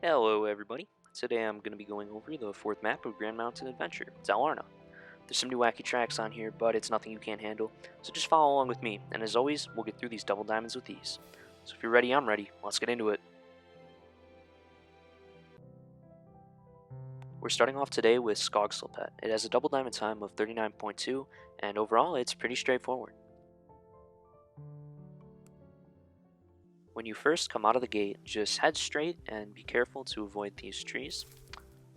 Hello everybody. Today I'm going to be going over the fourth map of Grand Mountain Adventure, Dalarna. There's some new wacky tracks on here, but it's nothing you can't handle, so just follow along with me, and as always, we'll get through these double diamonds with ease. So if you're ready, I'm ready. Let's get into it. We're starting off today with Skogsloppet. It has a double diamond time of 39.2, and overall it's pretty straightforward. When you first come out of the gate, just head straight and be careful to avoid these trees.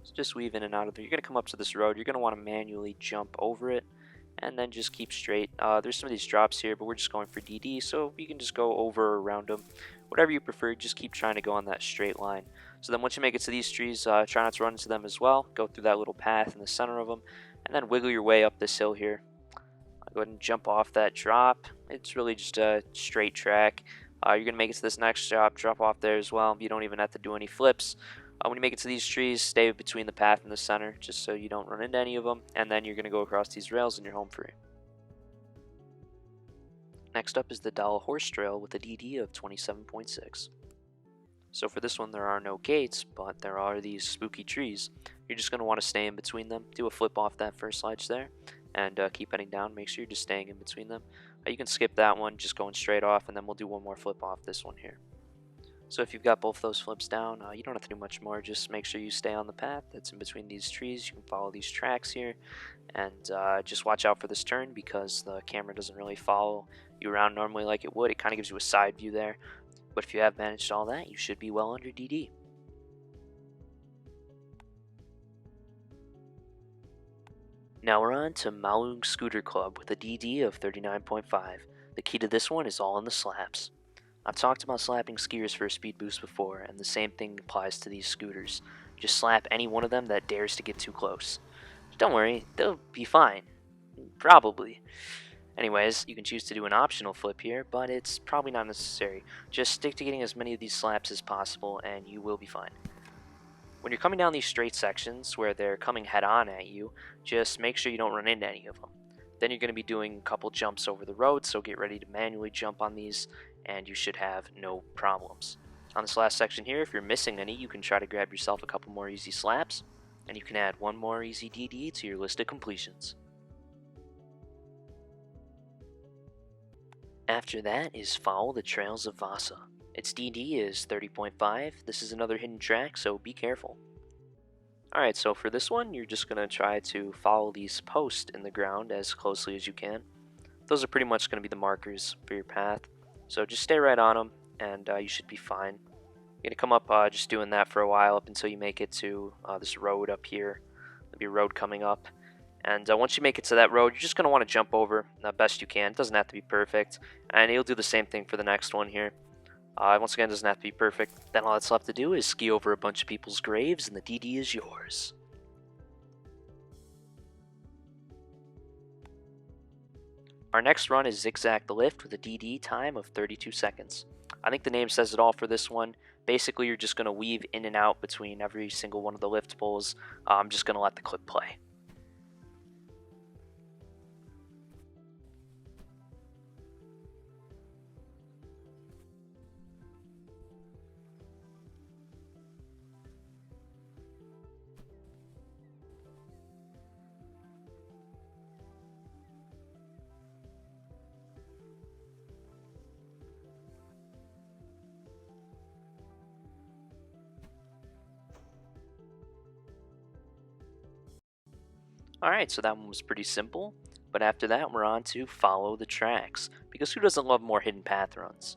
So just weave in and out of there. You're going to come up to this road. You're going to want to manually jump over it and then just keep straight. There's some of these drops here, but we're just going for DD, so you can just go over or around them. Whatever you prefer, just keep trying to go on that straight line. So then once you make it to these trees, try not to run into them as well. Go through that little path in the center of them, and then wiggle your way up this hill here. Go ahead and jump off that drop. It's really just a straight track. You're going to make it to this next drop off there as well. You don't even have to do any flips. When you make it to these trees, stay between the path and the center just so you don't run into any of them, and then you're going to go across these rails and you're home free. Next up is the Dala horse trail with a DD of 27.6. So for this one there are no gates, but there are these spooky trees. You're just going to want to stay in between them, do a flip off that first ledge there, and keep heading down. Make sure you're just staying in between them. You can skip that one, just going straight off, and then we'll do one more flip off this one here. So if you've got both those flips down, you don't have to do much more. Just make sure you stay on the path that's in between these trees. You can follow these tracks here, and just watch out for this turn because the camera doesn't really follow you around normally like it would. It kind of gives you a side view there, but if you have managed all that, you should be well under DD. Now we're on to Malung Scooter Club with a DD of 39.5. The key to this one is all in the slaps. I've talked about slapping skiers for a speed boost before, and the same thing applies to these scooters. Just slap any one of them that dares to get too close. Don't worry, they'll be fine. Probably. Anyways, you can choose to do an optional flip here, but it's probably not necessary. Just stick to getting as many of these slaps as possible, and you will be fine. When you're coming down these straight sections where they're coming head on at you, just make sure you don't run into any of them. Then you're going to be doing a couple jumps over the road, so get ready to manually jump on these, and you should have no problems. On this last section here, if you're missing any, you can try to grab yourself a couple more easy slaps, and you can add one more easy DD to your list of completions. After that is Follow the Trails of Wasa. Its DD is 30.5. This is another hidden track, so be careful. Alright, so for this one, you're just going to try to follow these posts in the ground as closely as you can. Those are pretty much going to be the markers for your path, so just stay right on them, and you should be fine. You're going to come up just doing that for a while up until you make it to this road up here. There'll be a road coming up, and once you make it to that road, you're just going to want to jump over the best you can. It doesn't have to be perfect, and you'll do the same thing for the next one here. Once again, it doesn't have to be perfect. Then all that's left to do is ski over a bunch of people's graves, and the DD is yours. Our next run is Zack the Lift with a DD time of 32 seconds. I think the name says it all for this one. Basically, you're just going to weave in and out between every single one of the lift poles. I'm just going to let the clip play. Alright, so that one was pretty simple, but after that we're on to Follow the Tracks, because who doesn't love more hidden path runs?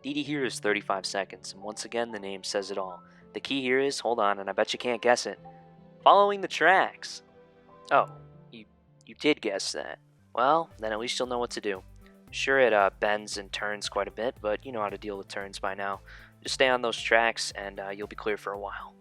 DD here is 35 seconds, and once again the name says it all. The key here is, hold on, and I bet you can't guess it, following the tracks. Oh, you did guess that. Well, then at least you'll know what to do. Sure, it bends and turns quite a bit, but you know how to deal with turns by now. Just stay on those tracks, and you'll be clear for a while.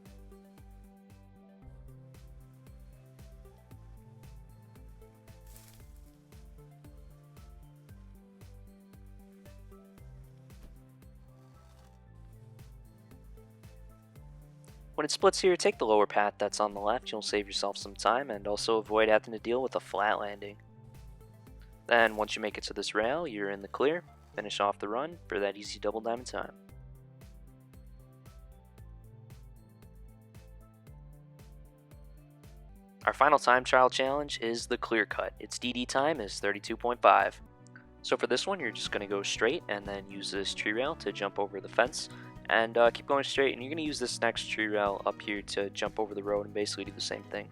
When it splits here, take the lower path that's on the left. You'll save yourself some time and also avoid having to deal with a flat landing. Then once you make it to this rail, you're in the clear. Finish off the run for that easy double diamond time. Our final time trial challenge is the Clearcut. Its DD time is 32.5. So for this one, you're just going to go straight and then use this tree rail to jump over the fence. And keep going straight, and you're going to use this next tree rail up here to jump over the road and basically do the same thing.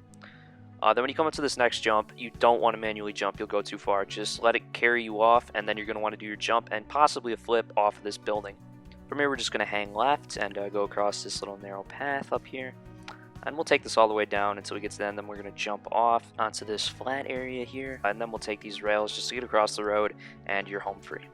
Then when you come into this next jump, you don't want to manually jump, you'll go too far. Just let it carry you off, and then you're going to want to do your jump and possibly a flip off of this building. From here, we're just going to hang left and go across this little narrow path up here. And we'll take this all the way down until we get to the end, then we're going to jump off onto this flat area here. And then we'll take these rails just to get across the road, and you're home free.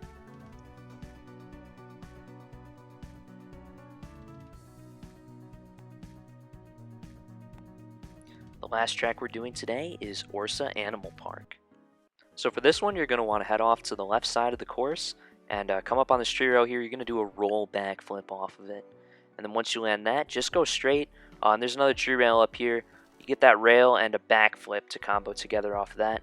The last track we're doing today is Orsa Animal Park. So for this one, you're going to want to head off to the left side of the course and come up on this tree rail here. You're going to do a roll back flip off of it. And then once you land that, just go straight. And there's another tree rail up here. You get that rail and a back flip to combo together off of that.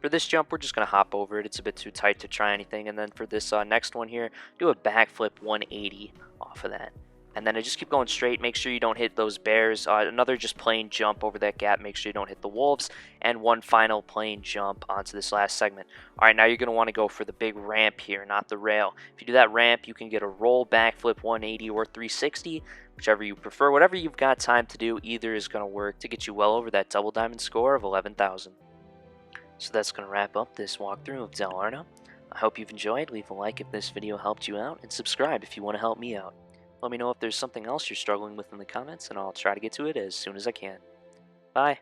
For this jump, we're just going to hop over it. It's a bit too tight to try anything. And then for this next one here, do a back flip 180 off of that. And then I just keep going straight. Make sure you don't hit those bears. Another just plain jump over that gap. Make sure you don't hit the wolves. And one final plain jump onto this last segment. All right, now you're going to want to go for the big ramp here, not the rail. If you do that ramp, you can get a roll backflip 180 or 360, whichever you prefer. Whatever you've got time to do, either is going to work to get you well over that double diamond score of 11,000. So that's going to wrap up this walkthrough of Dalarna. I hope you've enjoyed. Leave a like if this video helped you out, and subscribe if you want to help me out. Let me know if there's something else you're struggling with in the comments, and I'll try to get to it as soon as I can. Bye.